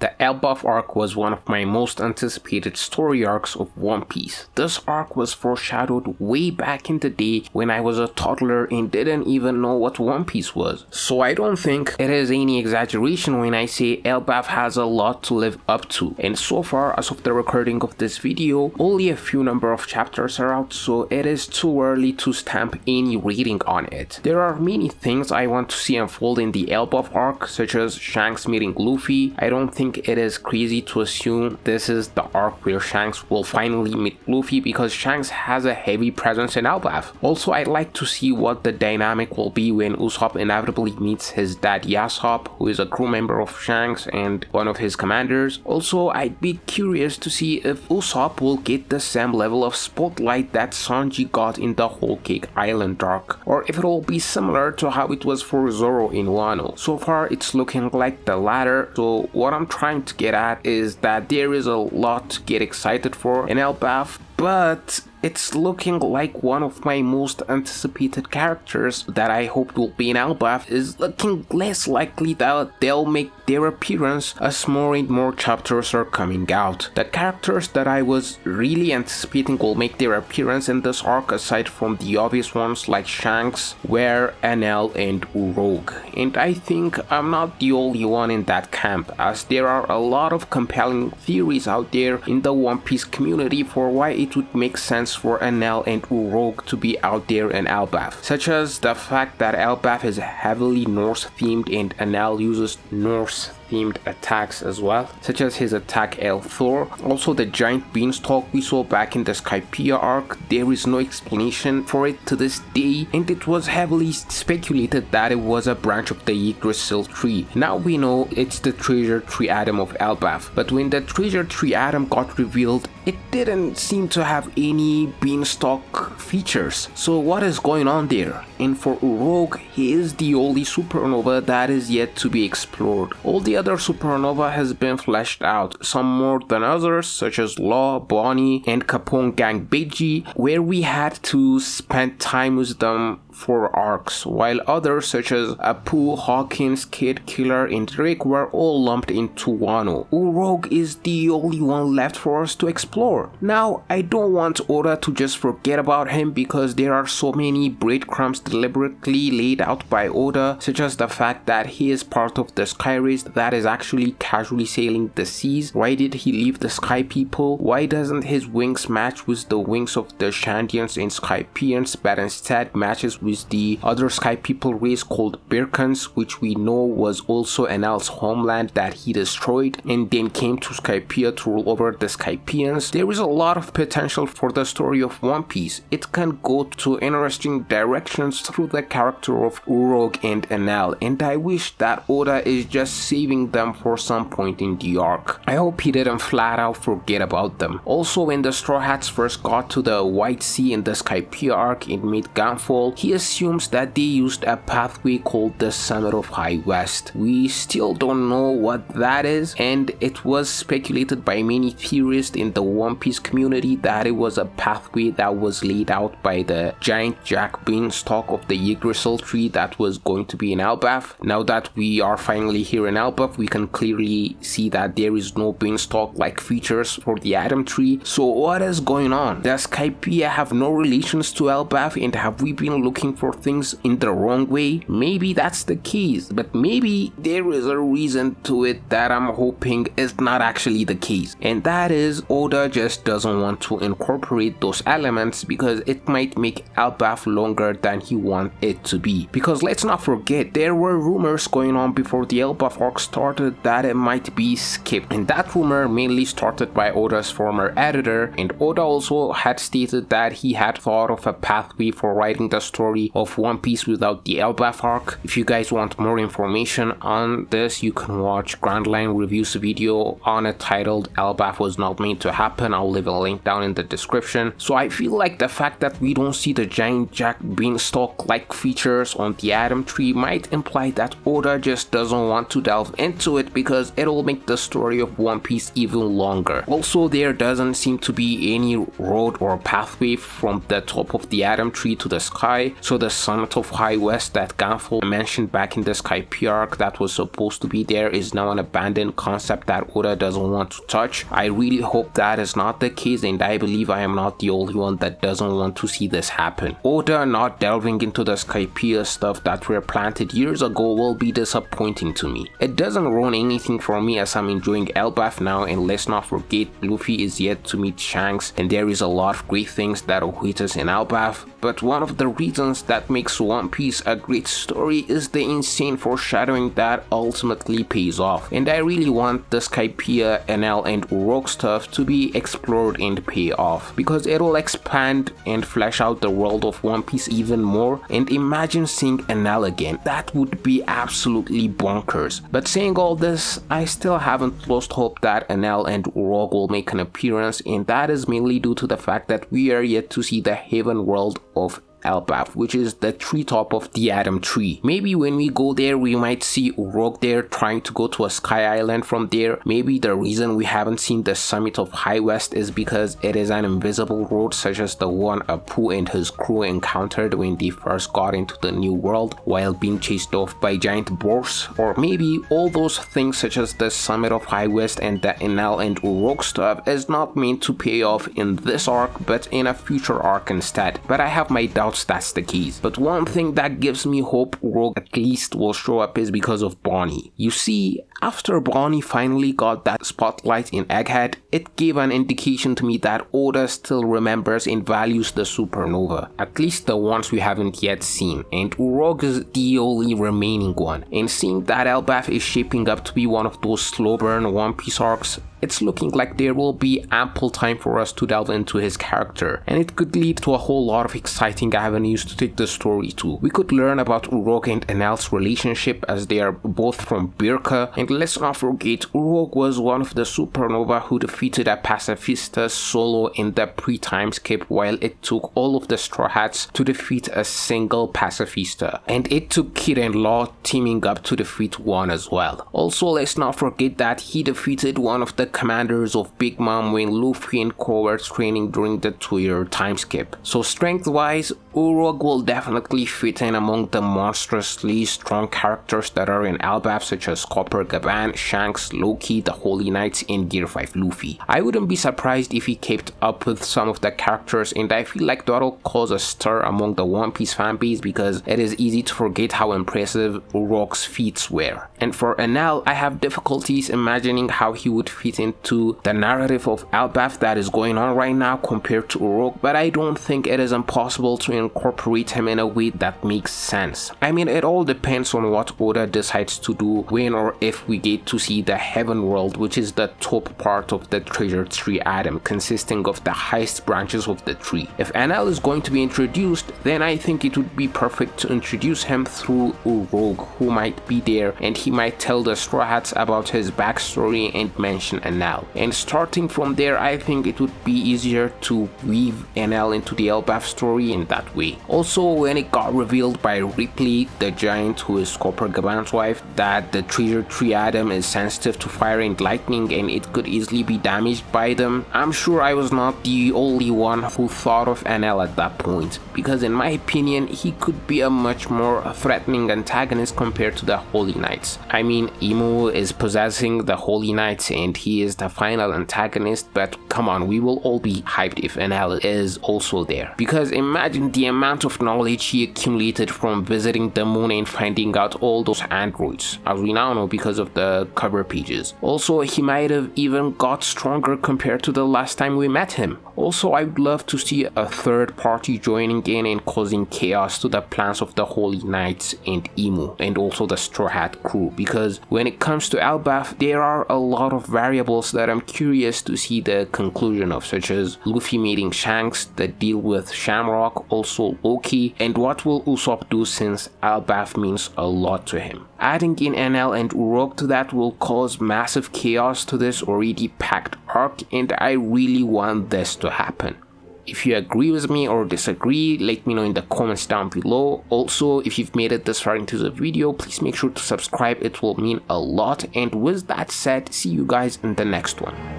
The Elbaf arc was one of my most anticipated story arcs of One Piece. This arc was foreshadowed way back in the day when I was a toddler and didn't even know what One Piece was. So I don't think it is any exaggeration when I say Elbaf has a lot to live up to. And so far, as of the recording of this video, only a few number of chapters are out, so it is too early to stamp any rating on it. There are many things I want to see unfold in the Elbaf arc, such as Shanks meeting Luffy. I don't think it is crazy to assume this is the arc where Shanks will finally meet Luffy because Shanks has a heavy presence in Elbaf. Also, I'd like to see what the dynamic will be when Usopp inevitably meets his dad Yasopp, who is a crew member of Shanks and one of his commanders. Also, I'd be curious to see if Usopp will get the same level of spotlight that Sanji got in the Whole Cake Island arc, or if it will be similar to how it was for Zoro in Wano. So far, it's looking like the latter, so what I'm trying to get at is that there is a lot to get excited for in Elbaf, but it's looking like one of my most anticipated characters that I hoped will be in Elbaf is looking less likely that they'll make their appearance as more and more chapters are coming out. The characters that I was really anticipating will make their appearance in this arc, aside from the obvious ones like Shanks, were Enel and Urog. And I think I'm not the only one in that camp, as there are a lot of compelling theories out there in the One Piece community for why it would make sense for Enel and Urog to be out there in Elbaf, such as the fact that Elbaf is heavily Norse themed and Enel uses Norse themed attacks as well, such as his attack El Thor. Also, the giant beanstalk we saw back in the Skypiea arc, there is no explanation for it to this day, and it was heavily speculated that it was a branch of the Yggdrasil tree. Now we know it's the treasure tree atom of Elbaf, but when the treasure tree atom got revealed, it didn't seem to have any beanstalk features. So what is going on there? And for Urog, he is the only supernova that is yet to be explored. All the other supernova has been fleshed out, some more than others, such as Law, Bonnie, and Capone Gang Beiji, where we had to spend time with them for arcs, while others such as Apu, Hawkins, Kid Killer, and Drake were all lumped into Wano. Urog is the only one left for us to explore. Now, I don't want Oda to just forget about him because there are so many breadcrumbs deliberately laid out by Oda, such as the fact that he is part of the Sky Race that is actually casually sailing the seas. Why did he leave the Sky People? Why doesn't his wings match with the wings of the Shandians and Skypians, but instead matches with the other Sky People race called Birkans, which we know was also Enel's homeland that he destroyed and then came to Skypiea to rule over the Skypians? There is a lot of potential for the story of One Piece. It can go to interesting directions through the character of Urog and Enel, and I wish that Oda is just saving them for some point in the arc. I hope he didn't flat out forget about them. Also, when the Straw Hats first got to the White Sea in the Skypiea arc in mid-Gunfall, he assumes that they used a pathway called the Summit of High West. We still don't know what that is, and it was speculated by many theorists in the One Piece community that it was a pathway that was laid out by the giant Jack Beanstalk of the Yggdrasil tree that was going to be in Elbaf. Now that we are finally here in Elbaf, we can clearly see that there is no beanstalk-like features for the Atom Tree. So what is going on? Does Skypiea have no relations to Elbaf, and have we been looking for things in the wrong way? Maybe that's the case, but maybe there is a reason to it that I'm hoping is not actually the case, and that is Oda just doesn't want to incorporate those elements because it might make Elbaf longer than he wants it to be. Because let's not forget, there were rumors going on before the Elbaf arc started that it might be skipped, and that rumor mainly started by Oda's former editor, and Oda also had stated that he had thought of a pathway for writing the story of One Piece without the Elbaf arc. If you guys want more information on this, you can watch Grand Line Review's video on it titled Elbaf Was Not Meant to Happen. I'll leave a link down in the description. So I feel like the fact that we don't see the giant Jack Beanstalk-like features on the Atom Tree might imply that Oda just doesn't want to delve into it because it'll make the story of One Piece even longer. Also, there doesn't seem to be any road or pathway from the top of the Atom Tree to the sky, So the Summit of High West that Ganful mentioned back in the Skype arc that was supposed to be there is now an abandoned concept that Oda doesn't want to touch. I really hope that is not the case, and I believe I am not the only one that doesn't want to see this happen. Oda not delving into the Skypiea stuff that were planted years ago will be disappointing to me. It doesn't ruin anything for me as I'm enjoying Elbaf now, and let's not forget Luffy is yet to meet Shanks, and there is a lot of great things that await us in Elbaf. But one of the reasons that makes One Piece a great story is the insane foreshadowing that ultimately pays off, and I really want the Skypiea, Enel and Uruk stuff to be explored and pay off, because it'll expand and flesh out the world of One Piece even more. And imagine seeing Enel again, that would be absolutely bonkers. But saying all this, I still haven't lost hope that Enel and Uruk will make an appearance, and that is mainly due to the fact that we are yet to see the Heaven world of Elbaf, which is the treetop of the Atom Tree. Maybe when we go there we might see Uruk there trying to go to a sky island from there. Maybe the reason we haven't seen the Summit of High West is because it is an invisible road such as the one Apu and his crew encountered when they first got into the New World while being chased off by giant boars. Or maybe all those things such as the Summit of High West and the Enel and Uruk stuff is not meant to pay off in this arc but in a future arc instead. But I have my doubts that's the case. But one thing that gives me hope Uruk at least will show up is because of Bonnie. You see, after Bonnie finally got that spotlight in Egghead, it gave an indication to me that Oda still remembers and values the supernova, at least the ones we haven't yet seen, and Uruk is the only remaining one. And seeing that Elbaf is shaping up to be one of those slow burn One Piece arcs, it's looking like there will be ample time for us to delve into his character, and it could lead to a whole lot of exciting avenues to take the story to. We could learn about Uruk and Enel's relationship as they are both from Birka, and let's not forget Uruk was one of the supernova who defeated a pacifista solo in the pre-time skip, while it took all of the Straw Hats to defeat a single pacifista, and it took Kid and Law teaming up to defeat one as well. Also, let's not forget that he defeated one of the commanders of Big Mom when Luffy and Ko were training during the 2-year time skip. So strength wise, Uruk will definitely fit in among the monstrously strong characters that are in Elbaf, such as Copper Gaban, Shanks, Loki, the Holy Knights, and Gear 5 Luffy. I wouldn't be surprised if he kept up with some of the characters, and I feel like that'll cause a stir among the One Piece fanbase because it is easy to forget how impressive Uruk's feats were. And for Enel, I have difficulties imagining how he would fit into the narrative of Elbaf that is going on right now compared to Uruk, but I don't think it is impossible to incorporate him in a way that makes sense. I mean, it all depends on what Oda decides to do when or if we get to see the Heaven world, which is the top part of the treasure tree atom, consisting of the highest branches of the tree. If Enel is going to be introduced, then I think it would be perfect to introduce him through Uruk, who might be there, and he might tell the Straw Hats about his backstory and mention Enel. And starting from there, I think it would be easier to weave Enel into the Elbaf story in that way. Also, when it got revealed by Ripley, the giant who is Copper Gaban's wife, that the treasure tree atom is sensitive to fire and lightning and it could easily be damaged by them, I'm sure I was not the only one who thought of Enel at that point, because in my opinion he could be a much more threatening antagonist compared to the Holy Knights. I mean, Imu is possessing the Holy Knights and he is the final antagonist, but come on, we will all be hyped if Enel is also there, because imagine the amount of knowledge he accumulated from visiting the moon and finding out all those androids, as we now know because of the cover pages. Also, he might have even got stronger compared to the last time we met him. Also, I would love to see a third party joining in and causing chaos to the plans of the Holy Knights and Imu, and also the Straw Hat crew, because when it comes to Elbaf, there are a lot of variables that I'm curious to see the conclusion of, such as Luffy meeting Shanks, the deal with Shamrock, also Loki, and what will Usopp do since Elbaf means a lot to him. Adding in Enel and Uruk to that will cause massive chaos to this already packed arc, and I really want this to happen. If you agree with me or disagree, let me know in the comments down below. Also, if you've made it this far into the video, please make sure to subscribe, it will mean a lot. And with that said, see you guys in the next one.